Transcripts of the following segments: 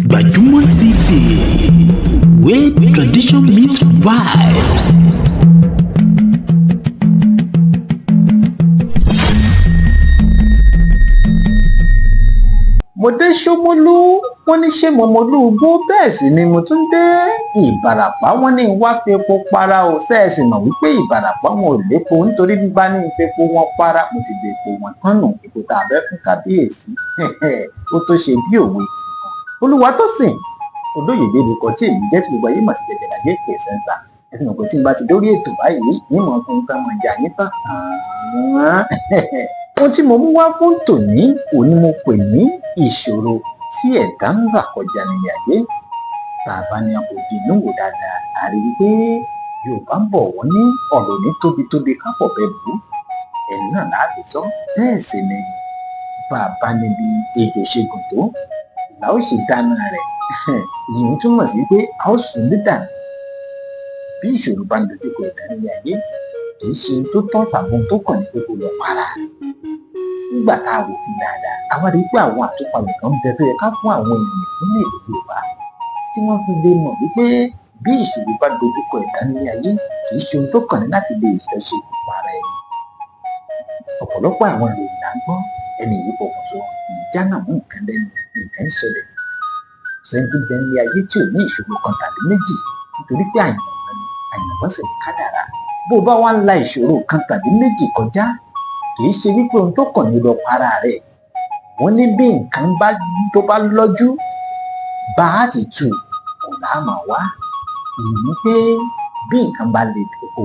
Gbajúmọ̀ TV, where tradition meets vibes. Mo dé Ṣómólú, wọ́n ní ṣé Mọ̀mọ́lúgbó, bẹ́ẹ̀ sì ni mo tún dé Ìbàràpá, wọ́n ní wá fi epo para o. Ṣẹ́ẹ̀sì mọ̀ wípé Ìbàràpá wọn ò lépo nítorí bíbá ní ìfepo wọn para, mo ti dé epo wọn tán nù, epo tá a bẹ́ fún kábíyèsí ó tó ṣe bí òwe. Olúwatósìn Olóyèdé ni kan tí èmi jẹ́ tí gbogbo ayé mọ̀ sí Jẹ̀gẹ̀dàgbé pẹ̀sẹ̀ńtà. Ẹ fi mọ̀ pé tí n bá ti dórí ètò báyìí nímọ̀ fún nǹkan mọ̀ ìjà yín tán. Ohun tí mo mú wá fún tòní òní mo pè ní ìṣòro tí ẹ̀dá ń là kọjá nílé ayé. Bàbá ni a kò di inú wò dáadáa, a rí i pé Yorùbá ń bọ̀ wọ́n ní ọ̀rọ̀ ní tóbi kápọ̀ bẹ́ẹ̀ bú. Ẹni náà láàbì sọ, bẹ́ẹ̀ sì ni bàbá níbi ejò ṣe gùn tó là ó ṣe dáná rẹ̀. Ìyẹn túmọ̀ sí pé a ó sùn dídànù. Bí ìṣòro bá ń dojúkọ ẹ̀dá nílé ayé, kì í ṣe tó tọ́ tàbí ohun tó kàn ní pé kó lọ para. Nígbà tá a wò fún dáadáa, a wá rí i pé àwọn àtúpalẹ̀ kan bẹ tó yẹ ká fún àwọn ènìyàn nílé èdè Yorùbá tí wọ́n fi lè mọ̀ wípé bí ìṣòro bá dojúkọ ẹ̀dá nílé ayé, kì í ṣe ohun tó kàn ní láti lè fẹ́ ṣe ìpara ẹni. Ọ̀pọ̀lọpọ̀ àwọn ìròyìn là ń gbọ́, ẹni yìí pokùnso, ìjà náà mú nǹkan lẹ́nu, nǹkan ń ṣẹlẹ̀. Sẹ́ńtì bẹ nílé ayé tí ò ní ìṣòro kan tàbí méjì nítorí pé àyànmọ́ sì ń kádàrá. Bó o bá wá ń la ìṣòro kan tàbí méjì kọjá, kì í ṣe wípé ohun tó kàn ní lọ para rẹ̀. Wọ́n ní bí nǹkan tó bá lọ́jú bá a ti tù kò láàmà wá. Ìyẹn pé bí nǹkan bá le dòkó,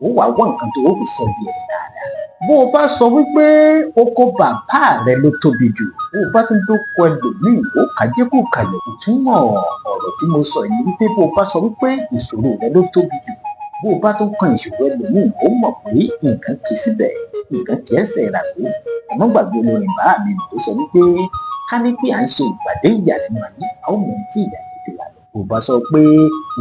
ó wàá wọ́n nǹkan tó fi sọ di ẹ̀ dáadáa. Bó o bá sọ wípé oko bàbá rẹ ló tóbi jù, bó o bá tún dóko ẹlòmíì ó kájékù kalẹ̀. Ìtumọ̀ ọ̀rọ̀ tí mo sọ yìí wípé bó o bá sọ wípé ìṣòro rẹ ló tóbi jù, bó o bá tún kan ìṣòro ẹlòmíì ó mọ̀ pé nǹkan kì í síbẹ̀, nǹkan kì í ẹsẹ̀ rà pé. Ẹ̀mọ́ gbàgbé olórin bá mi tó sọ wípé ká ní pé à ń ṣe ìpàdé ìyà nínú ayé, a ó mọ ohun tí ìyà ti fi wà lọ. Bó o bá sọ pé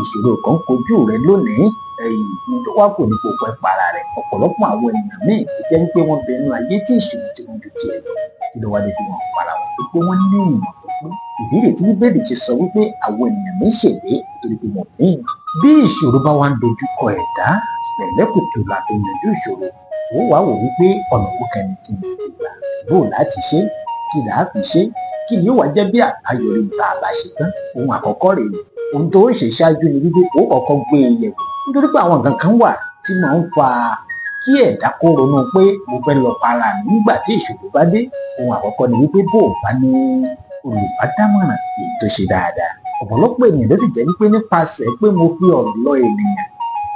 ìṣòro kan kojú rẹ lónìí, ẹ̀yìn tó wá kò ní kó pẹ́ para rẹ̀. Ọ̀pọ̀lọpọ̀ àwọn ènìyàn míì tó jẹ́ wípé wọ́n bẹ nínú ayé tí ìṣòro tí wọ́n ju tiẹ̀ lọ, kí ló wá dé tí wọ́n para wọn pé wọ́n ní ìmọ̀ tó pé. Ìdí rèé tí Bíbélì ṣe sọ wípé àwọn ènìyàn mi ṣègbé nítorí pé wọ́n ní ìmọ̀. Bí ìṣòro bá wá ń dojúkọ ẹ̀dá, pẹ̀lẹ́kùtù là tó yanjú ìṣòro. Ó wàá wò wípé ọ̀nà owó kẹni kí ni ìgbà bó láti ṣe, kí là á fi ṣe, kí ni yóò wá jẹ́ bí àbáyọrí ìta àbá ṣe tán. Ohun àkọ́kọ́ rèé, ohun tó ṣe ṣáájú ni wípé ó kọ́kọ́ gbé e yẹ̀wò. Nítorí pé àwọn nǹkan kan wà tí máa ń fa kí ẹ̀dá kó ronú pé mo fẹ́ lọ para mi nígbà tí ìṣòro bá dé. Ohun àkọ́kọ́ ni wípé bó o bá ní olùbádámọ̀ràn èyí tó ṣe dáadáa. Ọ̀pọ̀lọpọ̀ ènìyàn ló sì jẹ́ wípé nípasẹ̀ pé mo fi ọ̀rọ̀ lọ ènìyàn,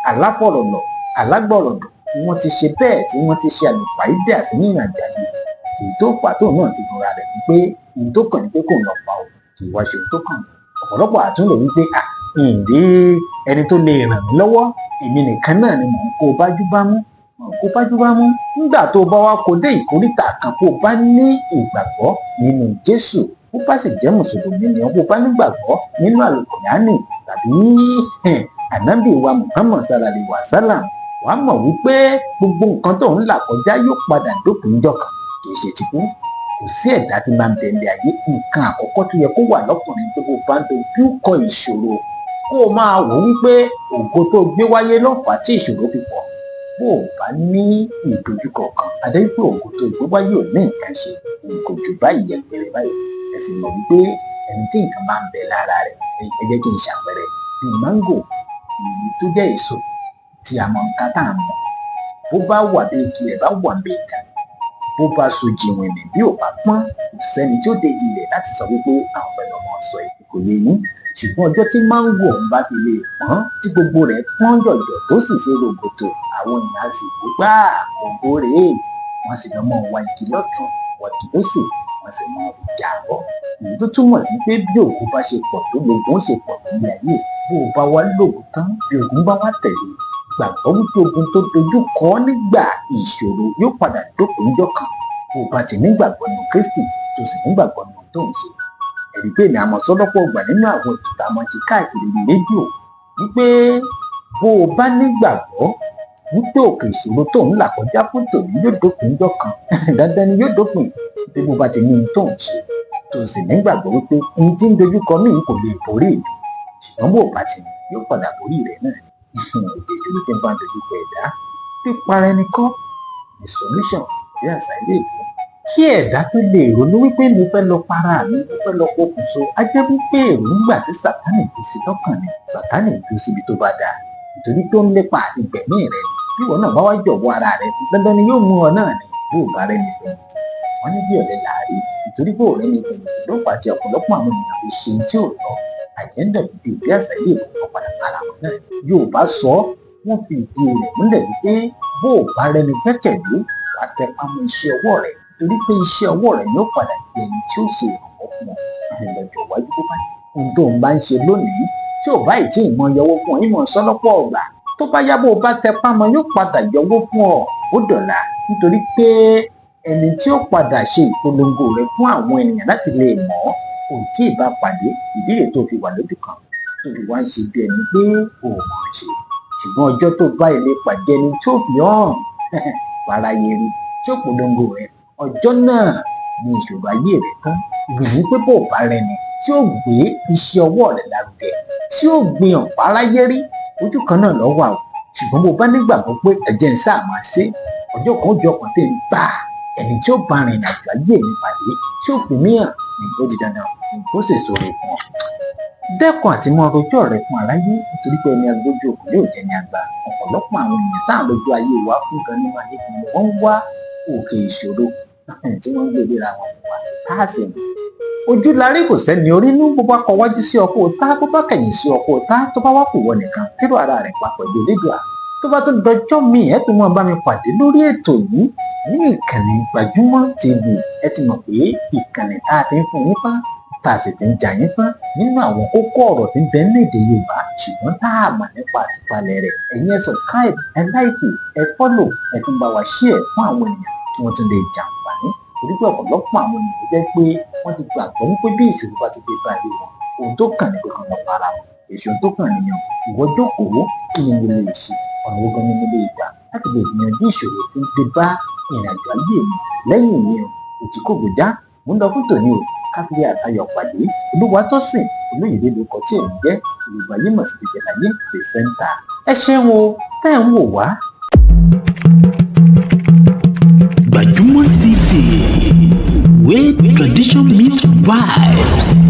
aláfọ̀rọ̀lọ̀, alágbọ̀rọ̀dọ̀, tí wọ́n ti ṣe bẹ́ẹ̀ tí wọ́n ti ṣe àlùpàídé àti ní ìrìnàjò ayé. Èyí tó fà tóun náà ti gbọ́ra rẹ̀ wípé èyí tó kàn ní pé kò lọ pa o, kì í wá ṣe ohun tó kàn. Ọ̀pọ̀lọpọ̀ àtúnlò wípé ǹdí ẹni tó lè ràn mí lọ́wọ́, èmi nìkan náà ni mò ń kó bájú bá mú. Nígbà tó bá wá kó dé ìkóríta kan, bó bá ní ìgbàgbọ́ nínú Jésù, bó bá sì jẹ́ mùsùlùmí ni bó bá nígbàgbọ́ nínú àlùkùránì tàbí ànábì wa Muhammad sallallahu alaihi wasallam, wàá mọ̀ wípé gbogbo nǹkan tó ń là kọjá yóò padà dópin níjọ́ kan, kì í ṣe tìkú. Kò sí ẹ̀dá tí máa ń bẹ ilé ayé, nǹkan àkọ́kọ́ tó yẹ kó wà lọ́kùnrin pé bó bá ń dojú kọ ìṣòro, kó o máa wò wípé ògo tó gbé wáyé ló fà á tí ìṣòro fi pọ̀. Bó o bá ní ìdojúkọ kan, adé pé ògo tó gbé wáyé ò ní nǹkan ṣe, nǹkan jù báyìí yẹpẹrẹ báyìí. Ẹ sì mọ̀ wípé ẹni tí nǹkan máa ń bẹ lára rẹ̀, ẹ jẹ́ kí n ṣàpẹẹrẹ bíi máńgò, èyí tó jẹ́ èso tí a mọ̀ nǹkan tá à ń mọ̀. Bó bá wà bí igi rẹ̀ bá wà bí ìka, bó bá so jìnwìn ní bí ò bá pọ́n, kò sẹ́ni tí ó dé ilẹ̀ láti sọ wípé àwọn ọ̀pẹ lọ́mọ sọ èyí kò yé yín. Ṣùgbọ́n ọjọ́ tí máńgò ń bá fi lè pọ́n, tí gbogbo rẹ̀ pọ́n yọ̀yọ̀ tó sì ṣe rògbòtò, àwọn èèyàn sì wò gbá ògo rèé. Wọ́n sì lọ́mọ wa igi lọ́tún, wọ́n igi lósì, wọ́n sì mọ ìjà bọ̀. Èyí tó túmọ̀ sí pé bí ògo bá ṣe pọ̀ tó lògùn ṣe pọ̀ tó ní ayé. Bó o bá wá lògùn tán, bí ògùn bá wá tẹ̀lé, gbàgbọ́ wípé ogun tó dojú kọ nígbà ìṣòro yóò padà dópin níjọ́ kan. Bó o bá ti nígbàgbọ́ nínú Kristi tó sì nígbàgbọ́ nínú tó ń ṣe. Ẹ̀rí pé ní àmọ́ sọ́dọ́pọ̀ gbà nínú àwọn ètò tá a mọ̀ ṣe káàkiri rédíò wípé bó o bá nígbàgbọ́ wípé òkè ìṣòro tó ń là kọjá fún tòun yóò dópin níjọ́ kan, dandan ni yóò dópin. Bí bó bá ti ní ohun tó ń ṣe tó tó sì nígbàgbọ́ wípé ohun tí ń dojúkọ mí kò lè borí mi ṣùgbọ́n bó bá ti yóò padà borí rẹ̀ náà ni òde ìdúró tí ń bá dojúkọ ẹ̀dá pípara ẹni kọ́ ní solution bí àṣà ilé ìgbé kí ẹ̀dá tó lè ronú wípé mo fẹ́ lọ para mi mo fẹ́ lọ pokùnso á jẹ́ wípé èròǹgbà tí sàtánì tó sí lọ́kàn ni sàtánì tó síbi tó bá dáa nítorí tó ń lépa ìgbẹ̀mí rẹ̀ bí ìwọ náà bá wá jọ̀wọ́ ara rẹ̀ dandan ni yóò mú ọ náà ni bó o bá rẹ̀ ní fẹ̀yìntì wọ́n ní bí ọ̀lẹ́ làárí nítorí bó o rẹ̀ ní fẹ̀yìntì ló fà á tí ọ̀pọ̀lọpọ̀ àwọn ènìyàn fi ṣe tí ò lọ àjẹ́ńdà dìde ìdí àṣà ilé ìfowópamọ́ padà para wọn náà yóò bá sọ wọ́n fi ìdí rẹ̀ múlẹ̀ wípé bó o bá rẹ̀ ní gbẹ́kẹ̀lé wà á tẹ pamọ́ iṣẹ́ ọwọ́ rẹ̀ torí pé iṣẹ́ ọwọ́ rẹ̀ yóò padà di ẹni tí ó ṣe ìrànwọ́ fún ọ lọ́jọ́ iwájú tó bá yẹ ohun tó ń bá ń ṣe lónìí tí ò bá ì tí ì mọ yọwọ́ fún ọ ìmọ̀ sọ́lọ́pọ̀ ọ̀gbà tó bá yá bó o bá tẹ pamọ́ yóò padà yọwọ́ fún ọ ó dọ̀la nítorí pé ẹni tí ó padà ṣe ìpolongo rẹ fún àwọn ènìyàn láti lè mọ̀ ọ́ kò tí ì bá pàdé ìdí rẹ̀ tó fi wà lójú kan tó fi wá ń ṣe bí ẹni pé ò mọ̀ ọ́n ṣe ṣùgbọ́n ọjọ́ tó bá ilé pàdé ẹni tó fi hàn faraye rí tí ó polongo rẹ ọjọ́ náà ni ìṣòro ayé rẹ tán ìgbìyànjú pé bó bá rẹ ni tí ó gbé iṣẹ́ ọwọ́ rẹ lárugẹ tí ó gbin ọ̀pá aráyé rí ojú kan náà lọ́wọ́ àwọn ṣùgbọ́n bó bá nígbàgbọ́ pé ẹ̀jẹ̀ ń sáà máa ṣe ọjọ́ kan jọ kan tẹ̀ ń gbà ẹni tí ó bá rìn àjò ayé mi pàdé tí ó fi mí hàn ní ó di dandan kó sì sọ̀rọ̀ fún ọ. dẹ́kun àti mọ ọrọ̀jọ́ rẹ fún aráyé nítorí pé ẹni agbójú òkú yóò jẹ́ ní àgbà ọ̀pọ̀lọpọ̀ àwọn èèyàn tá à lójú ayé wa fún gan nínú ayé ni wọ́n ń wá òkè ìṣòro tí wọ́n ń gbé léra wọn wá táàsì ni. ojú larí kò sẹ́ni orí inú bó bá kọ wájú sí ọkọ̀ òtá bó bá kẹ̀yìn sí ọkọ̀ òtá tó bá wá kù wọ nìkan kérò ara rẹ̀ papọ̀ ìdè lédùá tó bá tó dọjọ́ míì ẹ tó máa bá mi pàdé lórí ètò yìí ní ìkànnì Gbajúmọ̀ TV ẹ ti mọ̀ pé ìkànnì tá a ti ń fún yín tán tá a sì ti ń jà yín tán nínú àwọn kókó ọ̀rọ̀ tí ń bẹ ní èdè Yorùbá ṣùgbọ́n tá a mọ̀ nípa àtúpalẹ̀ rẹ̀ ẹ̀yin ẹ subscribe ẹ like ẹ follow ẹ tún bá wa share fún àwọn ènìyàn tí wọ́n tún lè jàǹfààní torí pé ọ̀pọ̀lọpọ̀ àwọn ènìyàn jẹ́ pé wọ́n ti gbàgbọ́ wípé bí ìṣòro bá ti dé bá ayé wọn ohun tó kàn ní kankan lọ para wọn èso tó kàn nìyẹn ìwọ jókòó kí ni mo lè ṣe ọ̀nà ogun ni mo lè gbà láti lè gbìyànjú ìṣòro tó ń dé bá ìrìnàjò ayé mi lẹ́yìn ìyẹn òtí kò gbòjá mo ń lọ fún tòní o káfíńsì àtayọ̀ pàdé Olúwatósìn Olóyèdè lóko tí èmi jẹ́ Yorùbá yìí mọ̀ sí Ìjẹ̀láyé pẹ̀sẹ́ńtà ẹ ṣeun o tẹ́ ẹ̀ ń wò wá. Gbajúmọ̀ TV, where tradition meets vibes.